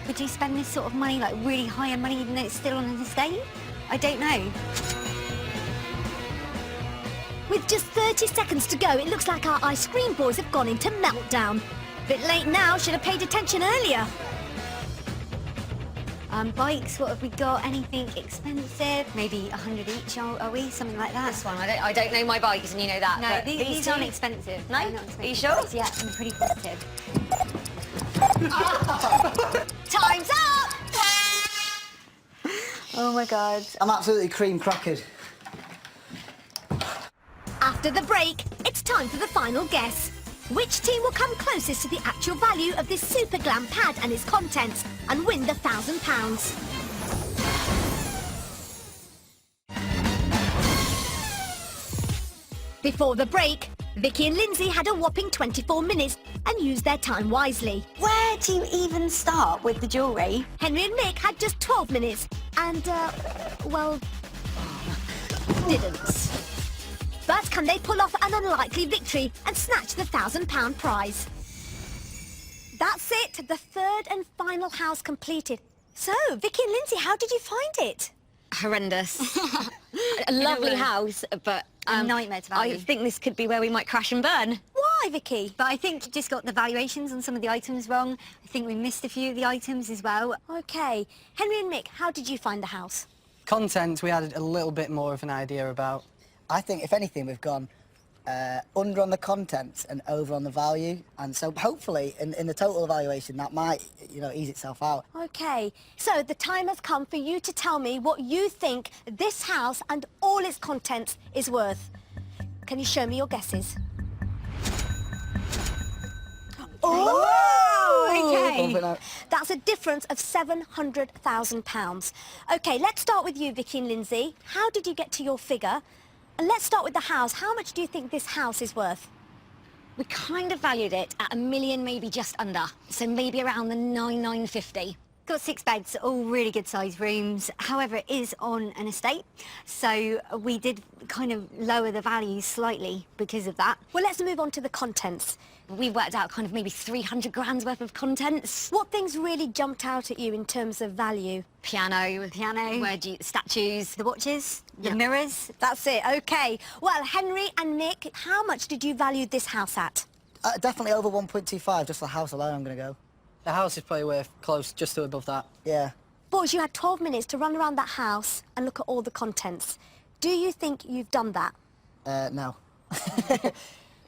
Speaker 4: Would you spend this sort of money, like really high-end money, even though it's still on an estate? I don't know.
Speaker 1: With just 30 seconds to go, it looks like our ice cream boys have gone into meltdown. Bit late now, should have paid attention earlier.
Speaker 4: Bikes, what have we got? Anything expensive? Maybe 100 each, are we? Something like that?
Speaker 5: This one, I don't know my bikes and you know that.
Speaker 4: No,
Speaker 5: but
Speaker 4: these
Speaker 5: two-
Speaker 4: aren't expensive.
Speaker 5: No?
Speaker 4: They're not
Speaker 5: Are you
Speaker 4: expensive.
Speaker 5: sure?
Speaker 4: Yeah, I'm pretty positive.
Speaker 5: Time's up!
Speaker 4: Oh my God.
Speaker 6: I'm absolutely cream crackered.
Speaker 1: After the break, it's time for the final guess. Which team will come closest to the actual value of this super glam pad and its contents and win the £1,000? Before the break, Vicky and Lindsay had a whopping 24 minutes and used their time wisely.
Speaker 4: Where do you even start with the jewellery?
Speaker 1: Henry and Mick had just 12 minutes and, well, didn't. But can they pull off an unlikely victory and snatch the £1,000 prize? That's it, the third and final house completed. So, Vicky and Lindsay, how did you find it?
Speaker 5: Horrendous. A lovely house, but
Speaker 4: A nightmare to value.
Speaker 5: I think this could be where we might crash and burn.
Speaker 1: Why, Vicky?
Speaker 4: But I think you just got the valuations on some of the items wrong. I think we missed a few of the items as well.
Speaker 1: Okay. Henry and Mick, how did you find the house?
Speaker 7: Content we had a little bit more of an idea about.
Speaker 6: I think, if anything, we've gone under on the contents and over on the value. And so, hopefully, in the total evaluation, that might, ease itself out.
Speaker 1: Okay, so the time has come for you to tell me what you think this house and all its contents is worth. Can you show me your guesses?
Speaker 4: Oh, okay.
Speaker 6: 1.9.
Speaker 1: That's a difference of £700,000. OK, let's start with you, Vicky and Lindsay. How did you get to your figure? And let's start with the house. How much do you think this house is worth?
Speaker 5: We kind of valued it at £1 million, maybe just under. So maybe around the 9,950.
Speaker 4: Got 6 beds, all really good sized rooms. However, it is on an estate, so we did kind of lower the value slightly because of that.
Speaker 1: Well, let's move on to the contents.
Speaker 5: We worked out kind of maybe 300 grand's worth of contents.
Speaker 1: What things really jumped out at you in terms of value?
Speaker 5: Piano, statues.
Speaker 4: The watches, the
Speaker 5: Yeah.
Speaker 4: mirrors.
Speaker 1: That's it, OK. Well, Henry and Nick, how much did you value this house at?
Speaker 6: Definitely over 1.25, just the house alone, I'm going to go.
Speaker 7: The house is probably worth close, just to above that.
Speaker 6: Yeah.
Speaker 1: Boys, you had 12 minutes to run around that house and look at all the contents. Do you think you've done that?
Speaker 6: No.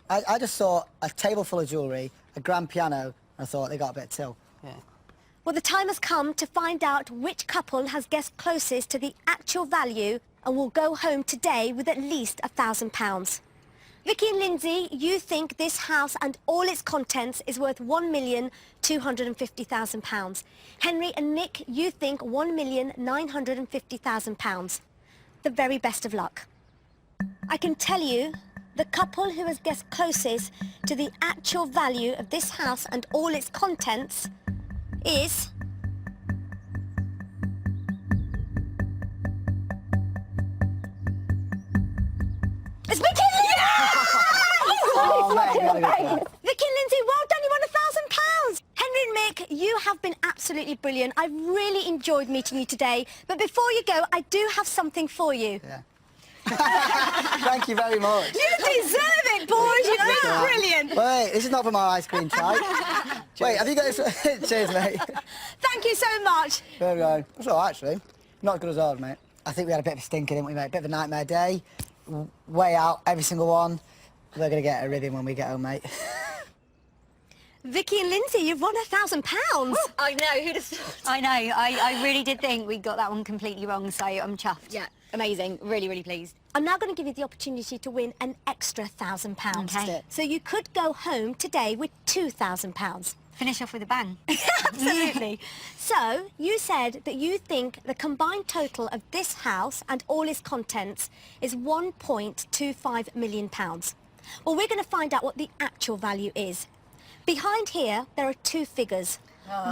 Speaker 6: I just saw a table full of jewellery, a grand piano, and I thought they got a bit of till.
Speaker 7: Yeah.
Speaker 1: Well, the time has come to find out which couple has guessed closest to the actual value and will go home today with at least £1,000. Vicky and Lindsay, you think this house and all its contents is worth £1,250,000. Henry and Nick, you think £1,950,000. The very best of luck. I can tell you, the couple who has guessed closest to the actual value of this house and all its contents is... It's Vicky and Lindsay!
Speaker 6: Oh, mate, you had a good time.
Speaker 1: Vicky and Lindsay, well done, you won £1,000. Henry and Mick, you have been absolutely brilliant. I've really enjoyed meeting you today. But before you go, I do have something for you.
Speaker 6: Yeah. Thank you very much.
Speaker 1: You deserve it, boys. You've been brilliant.
Speaker 6: Wait, this is not from our ice cream tray. Wait, have you got this? Cheers, mate.
Speaker 1: Thank you so much.
Speaker 6: There we go. That's all right, actually. Not as good as ours, mate. I think we had a bit of a stinker, didn't we, mate? A bit of a nightmare day. Way out, every single one. We're going to get a ribbon when we get home, mate.
Speaker 1: Vicky and Lindsay, you've won £1,000.
Speaker 5: I know, who'd have thought?
Speaker 4: I know, I really did think we got that one completely wrong, so I'm chuffed.
Speaker 5: Yeah, amazing. Really, really pleased.
Speaker 1: I'm now going to give you the opportunity to win an extra £1,000.
Speaker 4: Okay.
Speaker 1: So you could go home today with £2,000.
Speaker 4: Finish off with a bang.
Speaker 1: Absolutely. So, you said that you think the combined total of this house and all its contents is £1.25 million. Well, we're going to find out what the actual value is. Behind here, there are 2 figures.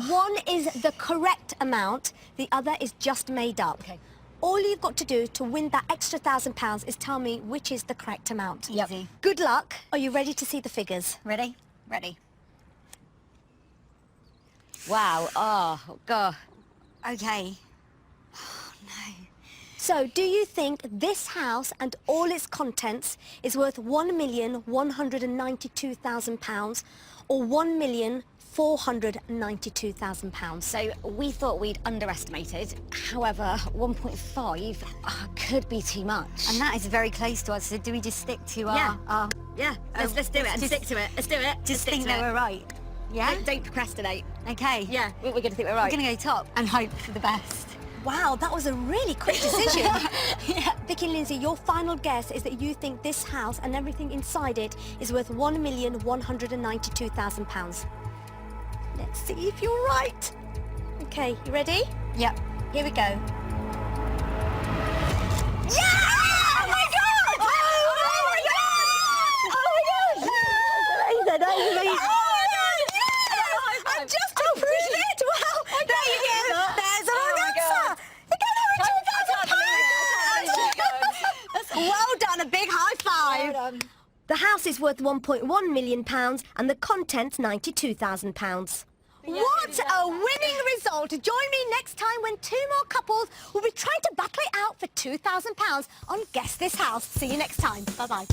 Speaker 1: One is the correct amount, the other is just made up.
Speaker 5: Okay.
Speaker 1: All you've got to do to win that extra £1,000 is tell me which is the correct amount.
Speaker 4: Easy.
Speaker 1: Good luck. Are you ready to see the figures?
Speaker 4: Ready?
Speaker 5: Ready. Wow, oh, God.
Speaker 4: Okay.
Speaker 1: So, do you think this house and all its contents is worth £1,192,000 or £1,492,000?
Speaker 5: So we thought we'd underestimated. However, 1.5 could be too much.
Speaker 4: And that is very close to us, so do we just stick to our...
Speaker 5: Yeah, let's do it and
Speaker 4: just-
Speaker 5: stick to it. Let's do it.
Speaker 4: Just
Speaker 5: stick
Speaker 4: think
Speaker 5: to
Speaker 4: that
Speaker 5: it.
Speaker 4: we're right? Yeah?
Speaker 5: Don't procrastinate.
Speaker 4: Okay.
Speaker 5: Yeah, we're going to think we're
Speaker 4: We're
Speaker 5: right.
Speaker 4: going to go top and hope for the best.
Speaker 1: Wow, that was a really quick decision. Vicky and Lindsay, your final guess is that you think this house and everything inside it is worth £1,192,000. Let's see if you're right. Okay, you ready?
Speaker 4: Yep.
Speaker 1: Here we go. Yeah! Oh my God! Oh my God! Oh my God! That is amazing. Oh my God! Yeah! I just approved it! Wow! There you go. There's our answer. You got over £2,000. Well done. A big high five. The house is worth £1.1 million and the contents £92,000. What a winning result! Join me next time when 2 more couples will be trying to battle it out for £2,000 on Guess This House. See you next time. Bye-bye.